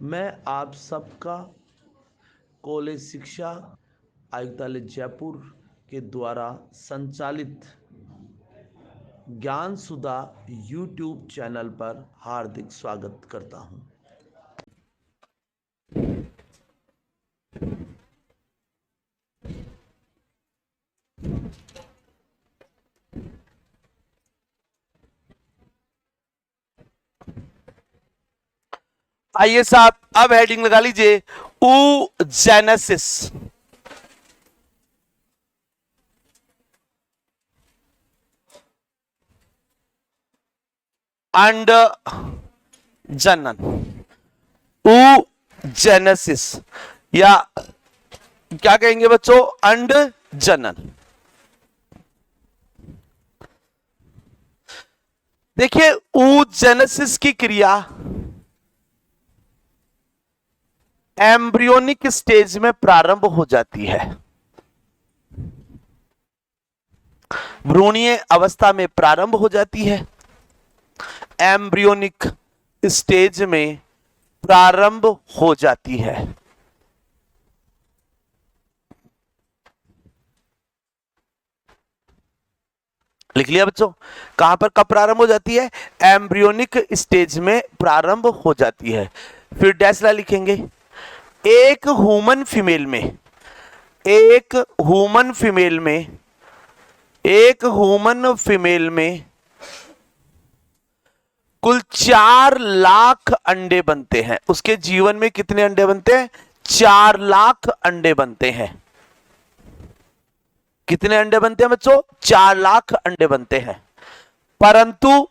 मैं आप सबका कॉलेज शिक्षा आयुक्तालय जयपुर के द्वारा संचालित ज्ञान सुधा यूट्यूब चैनल पर हार्दिक स्वागत करता हूं। आइए साहब, अब हेडिंग लगा लीजिए ऊजेनेसिस। एंड जनन। ऊजेनेसिस या क्या कहेंगे बच्चों, अंड जनन। देखिए, ऊजेनेसिस की क्रिया एम्ब्रियोनिक स्टेज में प्रारंभ हो जाती है। भ्रूणीय अवस्था में प्रारंभ हो जाती है, एम्ब्रियोनिक स्टेज में प्रारंभ हो जाती है। लिख लिया बच्चों, कहां पर कब प्रारंभ हो जाती है? एम्ब्रियोनिक स्टेज में प्रारंभ हो जाती है। फिर डैशला लिखेंगे, एक ह्यूमन फीमेल में एक ह्यूमन फीमेल में एक ह्यूमन फीमेल में कुल 4 लाख अंडे बनते हैं। उसके जीवन में कितने अंडे बनते हैं? 4 लाख अंडे बनते हैं। कितने अंडे बनते हैं बच्चों? 4 लाख अंडे बनते हैं। परंतु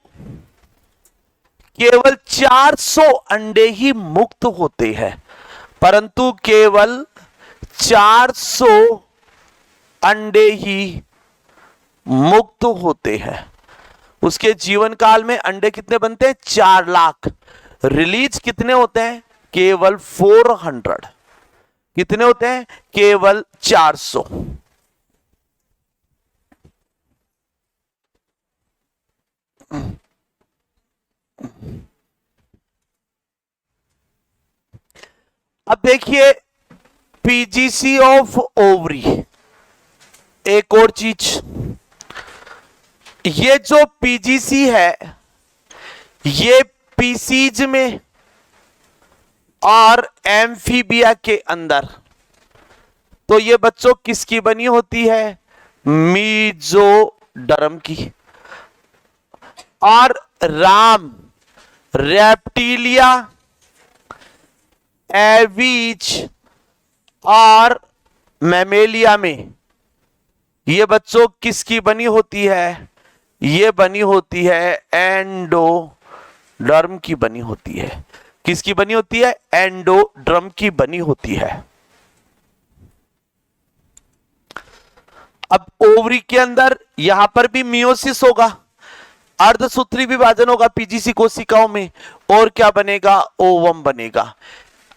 केवल 400 अंडे ही मुक्त होते हैं। परंतु केवल 400 अंडे ही मुक्त होते हैं। उसके जीवन काल में अंडे कितने बनते हैं? 4 लाख। रिलीज कितने होते हैं? केवल 400। कितने होते हैं? केवल 400। अब देखिए, पीजीसी ऑफ ओवरी। एक और चीज, ये जो पीजीसी है ये पीसीज में और एम्फीबिया के अंदर, तो ये बच्चों किसकी बनी होती है? मीजोडर्म की। और राम, रेप्टिलिया, एवीज और मैमेलिया में ये बच्चों किसकी बनी होती है? ये बनी होती है एंडोडर्म की बनी होती है। किसकी बनी होती है? एंडोडर्म की बनी होती है। अब ओवरी के अंदर यहां पर भी मियोसिस होगा, अर्धसूत्री विभाजन होगा पीजीसी कोशिकाओं में, और क्या बनेगा? ओवम बनेगा।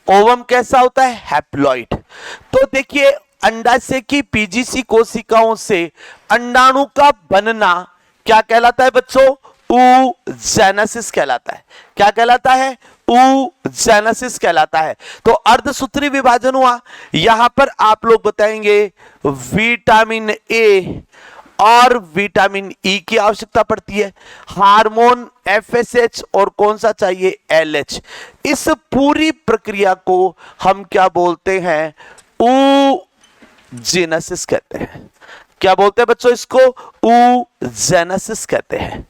ओवम कैसा होता है? हैप्लॉइड। तो देखिए, अंडाशय की पीजीसी कोशिकाओं से अंडाणु का बनना क्या कहलाता है बच्चों? oogenesis कहलाता है। क्या कहलाता है? oogenesis कहलाता है। तो अर्धसूत्री विभाजन हुआ। यहां पर आप लोग बताएंगे विटामिन ए और विटामिन ई की आवश्यकता पड़ती है, हार्मोन एफएसएच और कौन सा चाहिए? एलएच। इस पूरी प्रक्रिया को हम क्या बोलते हैं? ऊजेनेसिस कहते हैं। क्या बोलते हैं बच्चों? इसको ऊजेनेसिस कहते हैं।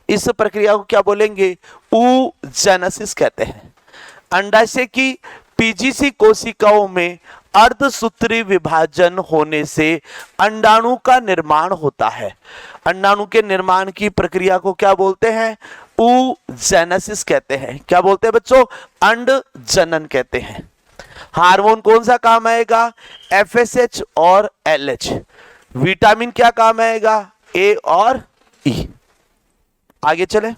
इस प्रक्रिया को क्या बोलेंगे? ऊजेनेसिस कहते हैं। अंडाशय की पीजीसी कोशिकाओं में अर्धसूत्री विभाजन होने से अंडाणु का निर्माण होता है। अंडाणु के निर्माण की प्रक्रिया को क्या बोलते हैं? ऊजेनेसिस कहते हैं। क्या बोलते हैं बच्चों? अंड जनन कहते हैं। हार्मोन कौन सा काम आएगा? एफएसएच और एलएच। विटामिन क्या काम आएगा? ए और ई। आगे चले,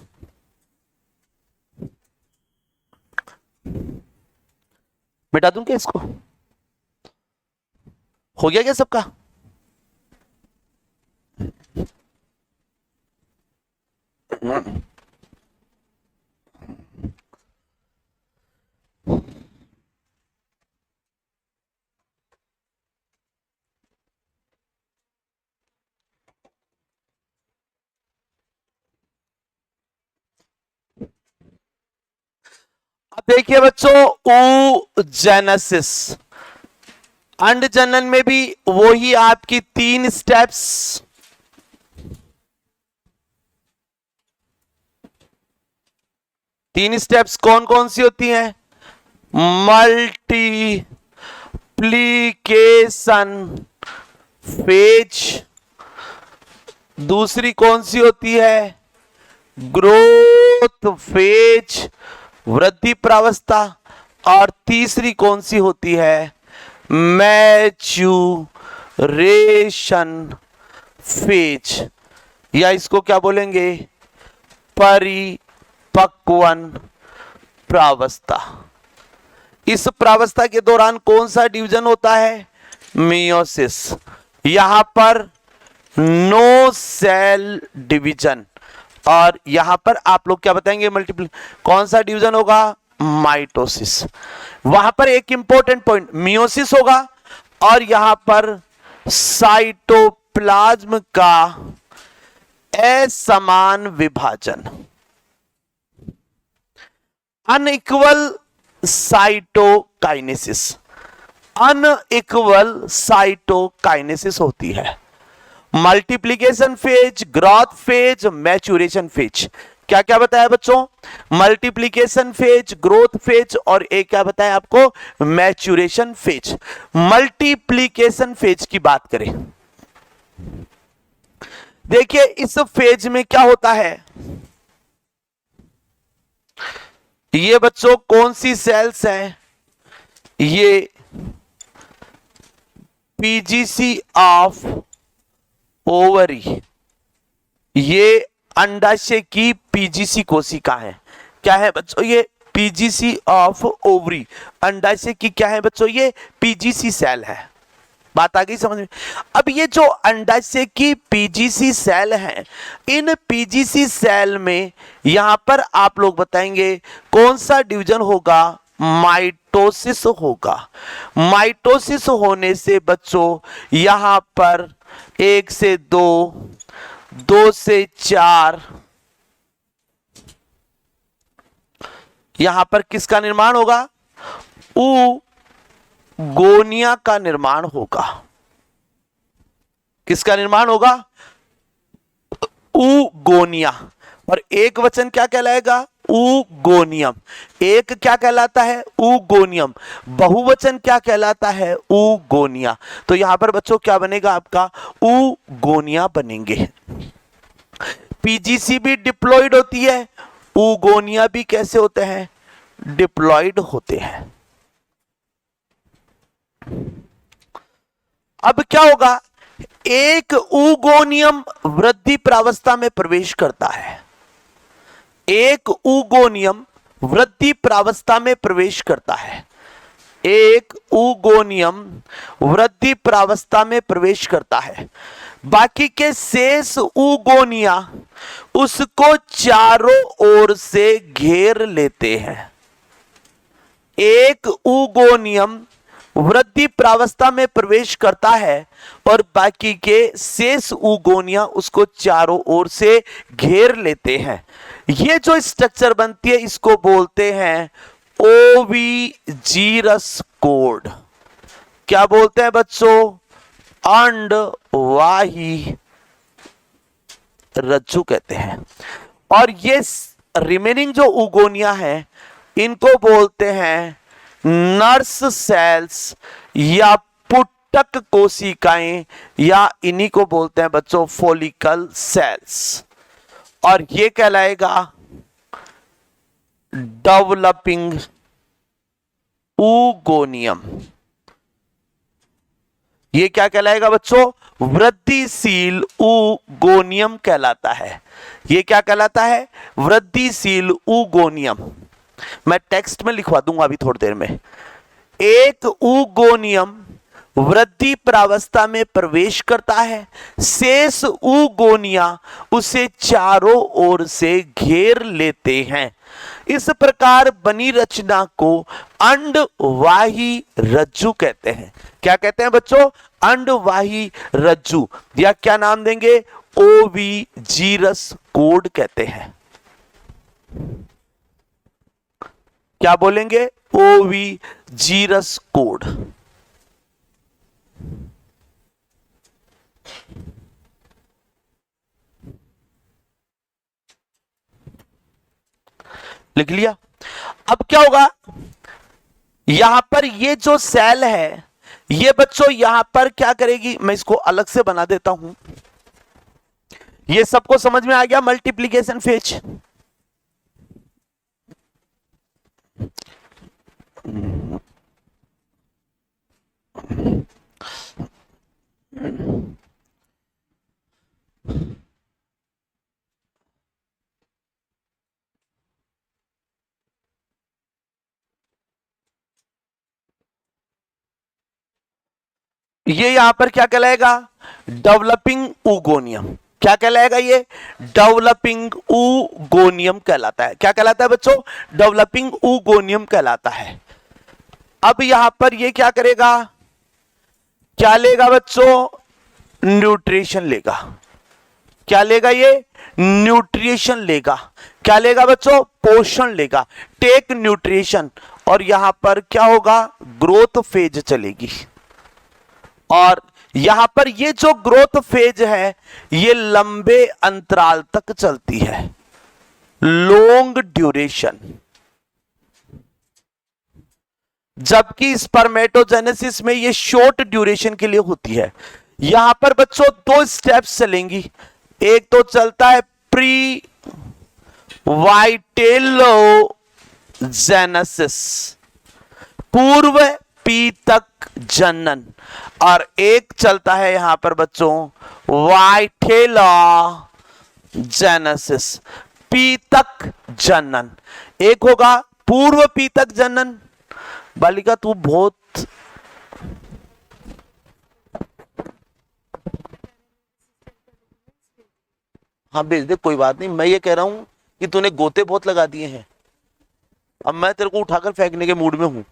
मिटा दूं क्या इसको? हो गया क्या सबका? अब देखिए बच्चों, oogenesis, अंड जनन में भी वही आपकी 3 स्टेप्स, कौन कौन सी होती हैं? मल्टीप्लीकेशन फेज, दूसरी कौन सी होती है? ग्रोथ फेज, वृद्धि प्रावस्था, और तीसरी कौन सी होती है? मैच्यूरेशन फेज, या इसको क्या बोलेंगे? परिपक्वन प्रावस्था। इस प्रावस्था के दौरान कौन सा डिवीजन होता है? मियोसिस। यहां पर नो सेल डिवीजन, और यहां पर आप लोग क्या बताएंगे? मल्टीपल। कौन सा डिवीजन होगा? माइटोसिस। वहां पर एक इंपॉर्टेंट पॉइंट, मियोसिस होगा और यहां पर साइटोप्लाज्म का असमान विभाजन, अनइक्वल साइटोकाइनेसिस, अनइक्वल साइटोकाइनेसिस होती है। Multiplication phase, growth phase, maturation phase. क्या क्या बताया बच्चों? मल्टीप्लिकेशन फेज, ग्रोथ फेज, और एक क्या बताया आपको? Maturation phase. मल्टीप्लिकेशन फेज की बात करें, देखिए इस फेज में क्या होता है? ये बच्चों कौन सी सेल्स हैं? ये पीजीसी ऑफ ओवरी, ये अंडाशय की पीजीसी कोशिका है। क्या है बच्चों? ये पीजीसी ऑफ ओवरी, अंडाशय की क्या है बच्चों? ये पीजीसी सेल है। बात आ गई समझ में? अब ये जो अंडाशय की पीजीसी सेल है, इन पीजीसी सेल में यहां पर आप लोग बताएंगे कौन सा डिवीजन होगा? माइटोसिस होगा। माइटोसिस होने से बच्चों यहां पर 1 से 2, 2 से 4, यहां पर किसका निर्माण होगा? गोनिया का निर्माण होगा। किसका निर्माण होगा? ऊगोनिया। और एक वचन क्या कहलाएगा? ऊगोनियम। एक क्या कहलाता है? ऊगोनियम। बहुवचन क्या कहलाता है? ऊगोनिया। तो यहां पर बच्चों क्या बनेगा आपका? ऊगोनिया बनेंगे। पीजीसी भी डिप्लॉइड होती है, ऊगोनिया भी कैसे होते हैं? डिप्लॉइड होते हैं। अब क्या होगा? एक ऊगोनियम वृद्धि प्रावस्था में प्रवेश करता है। एक ऊगोनियम वृद्धि प्रावस्था में प्रवेश करता है। एक ऊगोनियम वृद्धि प्रावस्था में प्रवेश करता है। बाकी के शेष ऊगोनिया उसको चारों ओर से घेर लेते हैं। एक ऊगोनियम वृद्धि प्रावस्था में प्रवेश करता है और बाकी के शेष ऊगोनिया उसको चारों ओर से घेर लेते हैं। ये जो स्ट्रक्चर बनती है इसको बोलते हैं ओविजीरस कोड। क्या बोलते हैं बच्चों? अंडवाही रज्जु कहते हैं। और ये रिमेनिंग जो ऊगोनिया है इनको बोलते हैं नर्स सेल्स या पुटक कोशिकाएं, या इन्हीं को बोलते हैं बच्चों फॉलिकल सेल्स। और ये कहलाएगा डेवलपिंग ऊगोनियम। ये क्या कहलाएगा बच्चों? वृद्धिशील ऊगोनियम कहलाता है। ये क्या कहलाता है? वृद्धिशील ऊगोनियम। मैं टेक्स्ट में लिखवा दूंगा अभी थोड़ी देर में। एक ऊगोनियम वृद्धि प्रावस्था में प्रवेश करता है, शेष ऊगोनिया उसे चारों ओर से घेर लेते हैं। इस प्रकार बनी रचना को अंडवाही रज्जु कहते हैं। क्या कहते हैं बच्चों? अंडवाही रज्जु, या क्या नाम देंगे? ओविजीरस कोड कहते हैं। क्या बोलेंगे? ओवी जीरस कोड। लिख लिया। अब क्या होगा, यहां पर ये जो सेल है, ये बच्चों यहां पर क्या करेगी, मैं इसको अलग से बना देता हूं। ये सबको समझ में आ गया मल्टीप्लीकेशन फेज? ये यहां पर क्या कहलाएगा? Developing oogonium. क्या कहलाएगा? ये डेवलपिंग ऊगोनियम कहलाता है। क्या कहलाता है बच्चों? डेवलपिंग ऊगोनियम कहलाता है। अब यहां पर ये क्या करेगा? क्या लेगा बच्चों? न्यूट्रिशन लेगा। क्या लेगा? ये न्यूट्रिशन लेगा। क्या लेगा बच्चों? पोषण लेगा। Take nutrition. और यहां पर क्या होगा? ग्रोथ फेज चलेगी। और यहां पर ये जो ग्रोथ फेज है, ये लंबे अंतराल तक चलती है, लॉन्ग ड्यूरेशन। जबकि स्पर्मेटोजेनेसिस में ये शॉर्ट ड्यूरेशन के लिए होती है। यहां पर बच्चों दो स्टेप्स चलेंगी। एक तो चलता है प्री वाइटेलोजेनेसिस, पूर्व पीतक जनन, और एक चलता है यहां पर बच्चों वाइटेलोजेनेसिस, पीतक जनन। एक होगा पूर्व पीतक जनन। बालिका तू बहुत, हाँ भेज दे, कोई बात नहीं। मैं ये कह रहा हूं कि तूने गोते बहुत लगा दिए हैं, अब मैं तेरे को उठाकर फेंकने के मूड में हूं।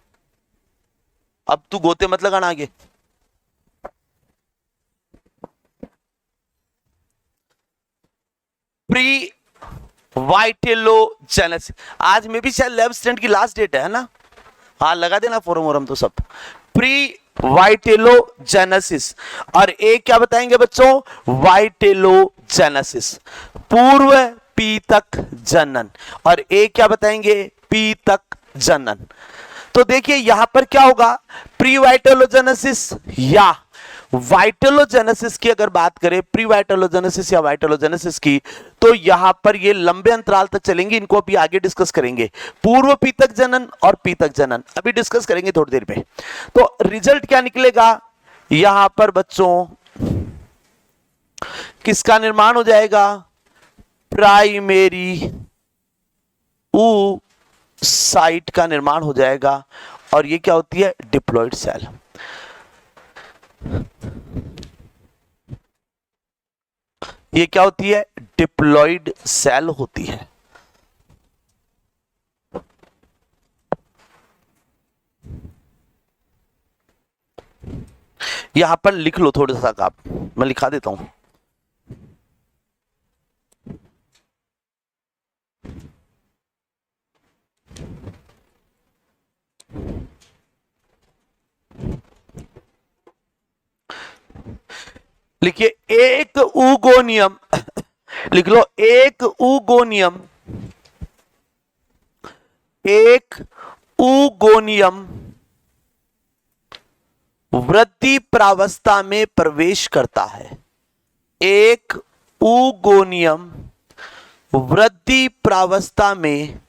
अब तू गोते मत लगाना आगे। प्री वाइटेलोजेनेसिस, आज में भी शायद लैब स्टूडेंट की लास्ट डेट है ना? हाँ लगा देना फॉरम वोरम तो सब। प्री वाइटेलोजेनेसिस। और एक क्या बताएंगे बच्चों? वाइटेलोजेनेसिस, पूर्व पीतक जनन। और एक क्या बताएंगे? पीतक जनन। तो देखिए यहां पर क्या होगा, प्री वाइटेलोजेनेसिस या वाइटेलोजेनेसिस की अगर बात करें, प्री वाइटेलोजेनेसिस या वाइटेलोजेनेसिस की, तो यहां पर ये लंबे अंतराल तक चलेंगे। इनको अभी आगे डिस्कस करेंगे। पूर्व पीतक जनन और पीतक जनन अभी डिस्कस करेंगे थोड़ी देर में। तो रिजल्ट क्या निकलेगा यहां पर बच्चों? किसका निर्माण हो जाएगा? प्राइमेरी ऊ साइट का निर्माण हो जाएगा। और ये क्या होती है? Diploid cell. ये क्या होती है? डिप्लॉयड सेल होती है। यहां पर लिख लो थोड़ा सा आप, मैं लिखा देता हूं। लिखिए एक ऊगोनियम, लिख लो एक ऊगोनियम, एक ऊगोनियम वृद्धि प्रावस्था में प्रवेश करता है। एक ऊगोनियम वृद्धि प्रावस्था में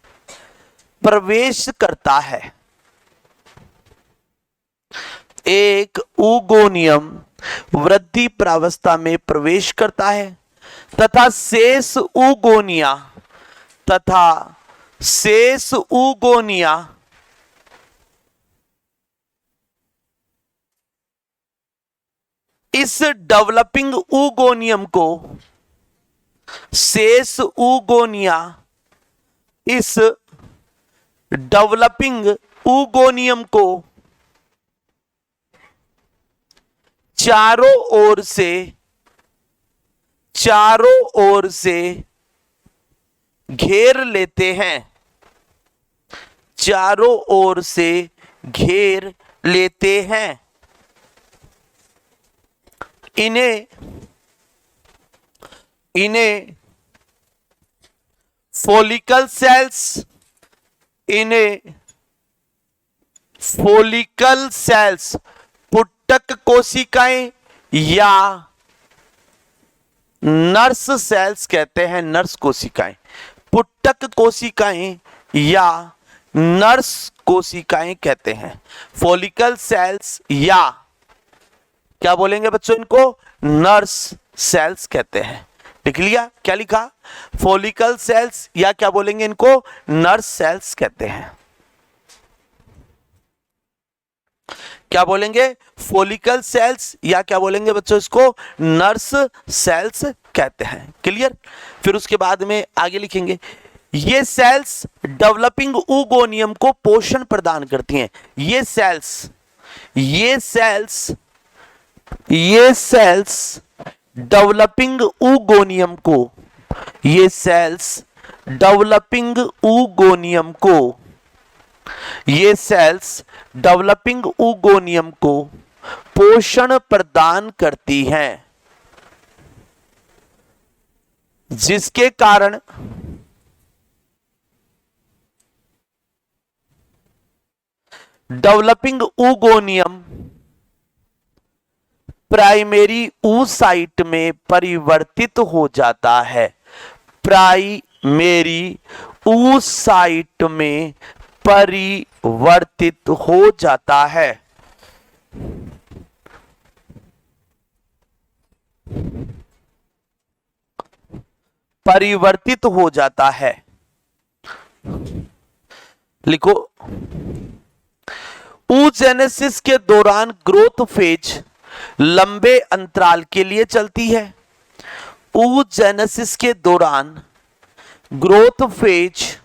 प्रवेश करता है। एक ऊगोनियम वृद्धि प्रावस्था में प्रवेश करता है तथा शेष ऊगोनिया इस डेवलपिंग ऊगोनियम को, शेष ऊगोनिया इस डेवलपिंग ऊगोनियम को चारों ओर से घेर लेते हैं। चारों ओर से घेर लेते हैं। इन्हें फॉलिकल सेल्स, इन्हें फॉलिकल सेल्स, पुटक कोशिकाएं या नर्स सेल्स कहते हैं। नर्स कोशिकाएं, पुटक कोशिकाएं या नर्स कोशिकाएं कहते हैं। फॉलिकल सेल्स या क्या बोलेंगे बच्चों इनको? नर्स सेल्स कहते हैं। लिख लिया? क्या लिखा? फॉलिकल सेल्स या क्या बोलेंगे इनको? नर्स सेल्स कहते हैं। क्या बोलेंगे? फॉलिकल सेल्स या क्या बोलेंगे बच्चों इसको? नर्स सेल्स कहते हैं। क्लियर? फिर उसके बाद में आगे लिखेंगे, ये सेल्स डेवलपिंग oogonia को पोषण प्रदान करती हैं। ये सेल्स डेवलपिंग oogonia को, ये सेल्स डेवलपिंग oogonia को, ये सेल्स डेवलपिंग oogonia को पोषण प्रदान करती हैं, जिसके कारण डेवलपिंग oogonia प्राइमरी oocyte में परिवर्तित हो जाता है। प्राइमरी oocyte में परिवर्तित हो जाता है। परिवर्तित हो जाता है। लिखो, oogenesis के दौरान ग्रोथ फेज लंबे अंतराल के लिए चलती है। oogenesis के दौरान ग्रोथ फेज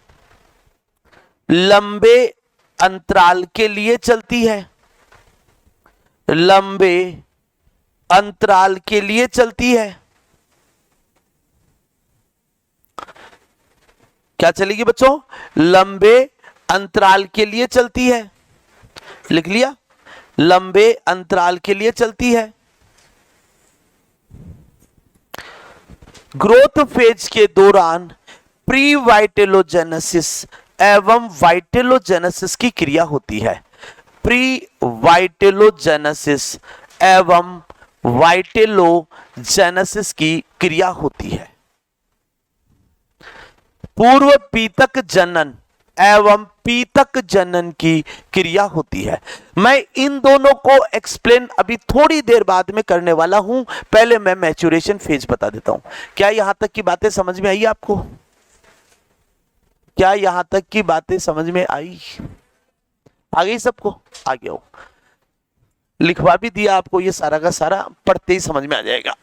लंबे अंतराल के लिए चलती है। लंबे अंतराल के लिए चलती है। क्या चलेगी बच्चों? लंबे अंतराल के लिए चलती है। लिख लिया? लंबे अंतराल के लिए चलती है। ग्रोथ फेज के दौरान प्री वाइटेलोजेनेसिस एवं वाइटेलोजेनेसिस की क्रिया होती है। प्री वाइटेलोजेनेसिस एवं वाइटेलोजेनेसिस की क्रिया होती है। पूर्व पीतक जनन एवं पीतक जनन की क्रिया होती है। मैं इन दोनों को एक्सप्लेन अभी थोड़ी देर बाद में करने वाला हूं। पहले मैं मैच्योरेशन फेज बता देता हूं। क्या यहां तक की बातें समझ में आई आपको? क्या यहां तक की बातें समझ में आई? आ गई सबको? आ गया हो? लिखवा भी दिया आपको, ये सारा का सारा पढ़ते ही समझ में आ जाएगा।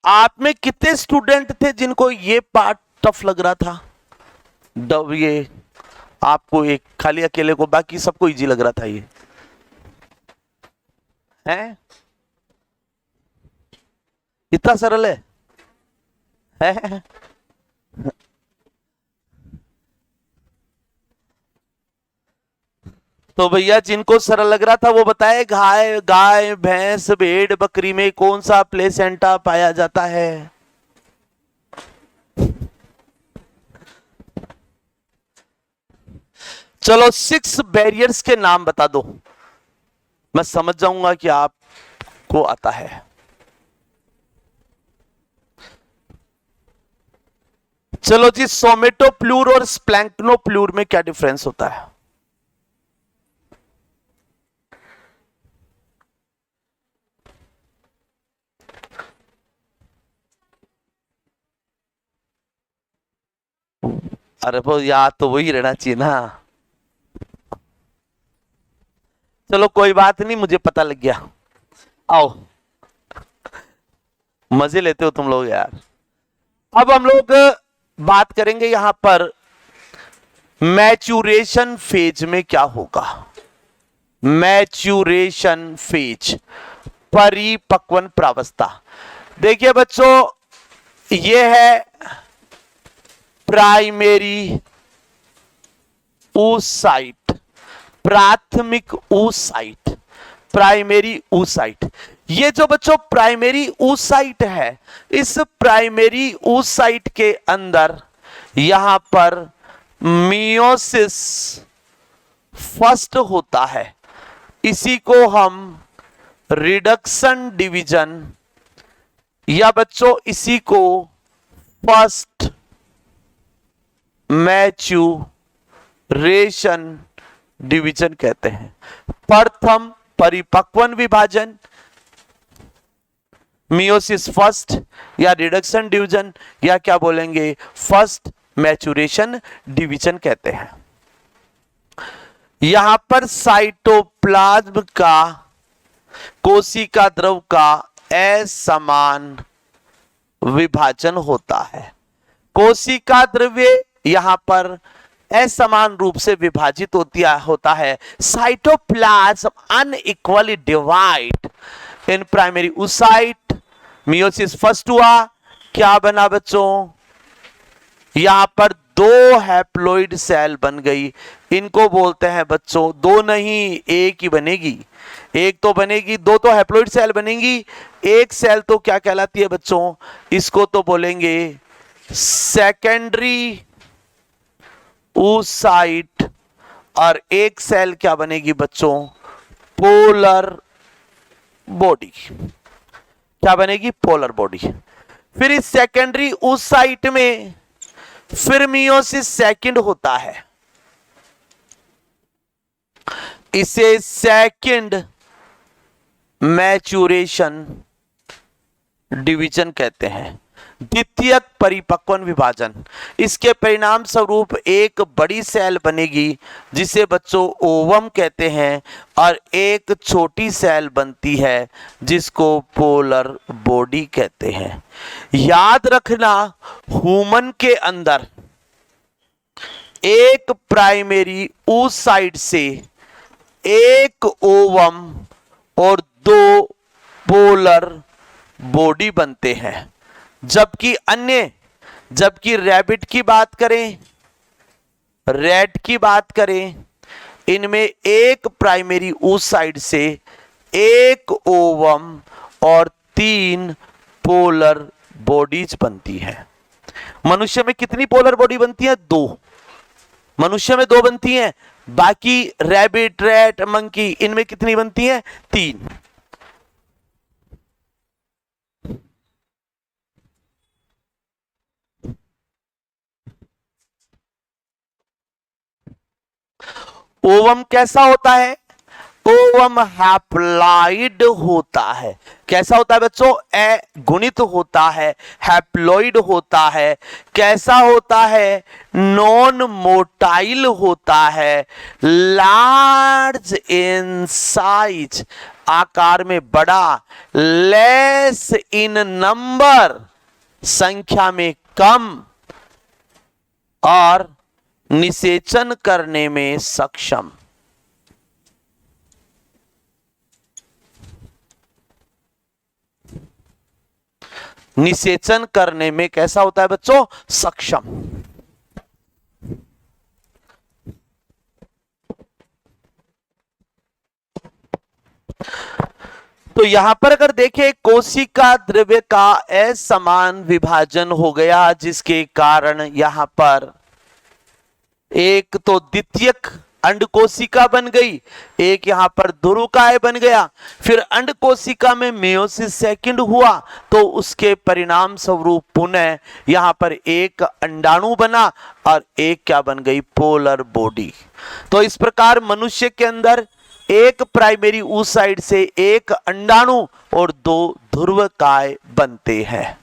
आप में कितने स्टूडेंट थे जिनको ये पार्ट टफ लग रहा था? ये आपको एक खाली अकेले को, बाकी सबको इजी लग रहा था? ये है इतना सरल है? तो भैया जिनको सरल लग रहा था वो बताए, गाय भैंस भेड़ बकरी में कौन सा प्लेसेंटा पाया जाता है? चलो 6 बैरियर्स के नाम बता दो, मैं समझ जाऊंगा कि आपको आता है। चलो जी, सोमेटोप्लूर और स्प्लैंक्टोप्लूर में क्या डिफरेंस होता है? अरे वो याद तो वही रहना चाहिए ना। चलो कोई बात नहीं, मुझे पता लग गया। आओ, मजे लेते हो तुम लोग यार। अब हम लोग बात करेंगे यहां पर मैच्योरेशन फेज में क्या होगा। मैच्यूरेशन फेज, परिपक्वन प्रावस्था। देखिए बच्चों, ये है प्राइमरी oocyte, प्राथमिक oocyte, प्राइमरी oocyte। ये जो बच्चों प्राइमरी oocyte है, इस प्राइमरी oocyte के अंदर यहां पर मियोसिस फर्स्ट होता है। इसी को हम रिडक्शन डिवीजन या बच्चों इसी को फर्स्ट मैच्यूरेशन डिवीजन कहते हैं। प्रथम परिपक्वन विभाजन, मियोसिस फर्स्ट या रिडक्शन डिवीजन, या क्या बोलेंगे फर्स्ट मैच्यूरेशन डिवीजन कहते हैं। यहां पर साइटोप्लाज्म का कोशिका द्रव का असमान विभाजन होता है। कोशिका द्रव्य यहां पर असमान रूप से विभाजित होता है। Cytoplasm unequally divide in primary oocyte, meiosis first हुआ, क्या बना बच्चों, यहां पर दो हैप्लॉइड सेल बन गई। इनको बोलते हैं बच्चों, दो नहीं एक ही बनेगी, एक तो बनेगी, दो तो हैप्लॉइड सेल बनेगी, एक सेल तो क्या कहलाती है बच्चों, इसको तो बोलेंगे सेकेंडरी oocyte, और एक सेल क्या बनेगी बच्चों, पोलर बॉडी। क्या बनेगी, पोलर बॉडी। फिर इस सेकेंडरी oocyte में फिर मियोसिस सेकंड होता है, इसे सेकंड मैच्यूरेशन डिवीजन कहते हैं। द्वितीयक परिपक्वन विभाजन, इसके परिणाम स्वरूप एक बड़ी सेल बनेगी जिसे बच्चों ओवम कहते हैं, और एक छोटी सेल बनती है जिसको पोलर बॉडी कहते हैं। याद रखना, ह्यूमन के अंदर एक प्राइमरी oocyte से एक ओवम और दो पोलर बॉडी बनते हैं, जबकि रैबिट की बात करें, रैट की बात करें, इनमें एक प्राइमरी oocyte से एक ओवम और 3 पोलर बॉडीज बनती है। मनुष्य में कितनी पोलर बॉडी बनती है, 2। मनुष्य में 2 बनती हैं, बाकी रैबिट, रैट, मंकी, इनमें कितनी बनती हैं, 3। ओवम कैसा होता है, ओवम हैप्लॉइड होता है। कैसा होता है बच्चों, गुणित होता है, हैप्लॉइड होता है। कैसा होता है, नॉन मोटाइल होता है, लार्ज इन साइज, आकार में बड़ा, लेस इन नंबर, संख्या में कम, और निषेचन करने में सक्षम। निषेचन करने में कैसा होता है बच्चों, सक्षम। तो यहां पर अगर देखें, कोशिका द्रव्य का असमान विभाजन हो गया, जिसके कारण यहां पर एक तो द्वितीयक अंड कोशिका बन गई, एक यहां पर ध्रुवकाय बन गया। फिर अंड कोशिका में मियोसिस सेकंड हुआ, तो उसके परिणाम स्वरूप पुनः यहां पर एक अंडाणु बना और एक क्या बन गई, पोलर बॉडी। तो इस प्रकार मनुष्य के अंदर एक प्राइमरी oocyte से एक अंडाणु और 2 ध्रुवकाय बनते हैं।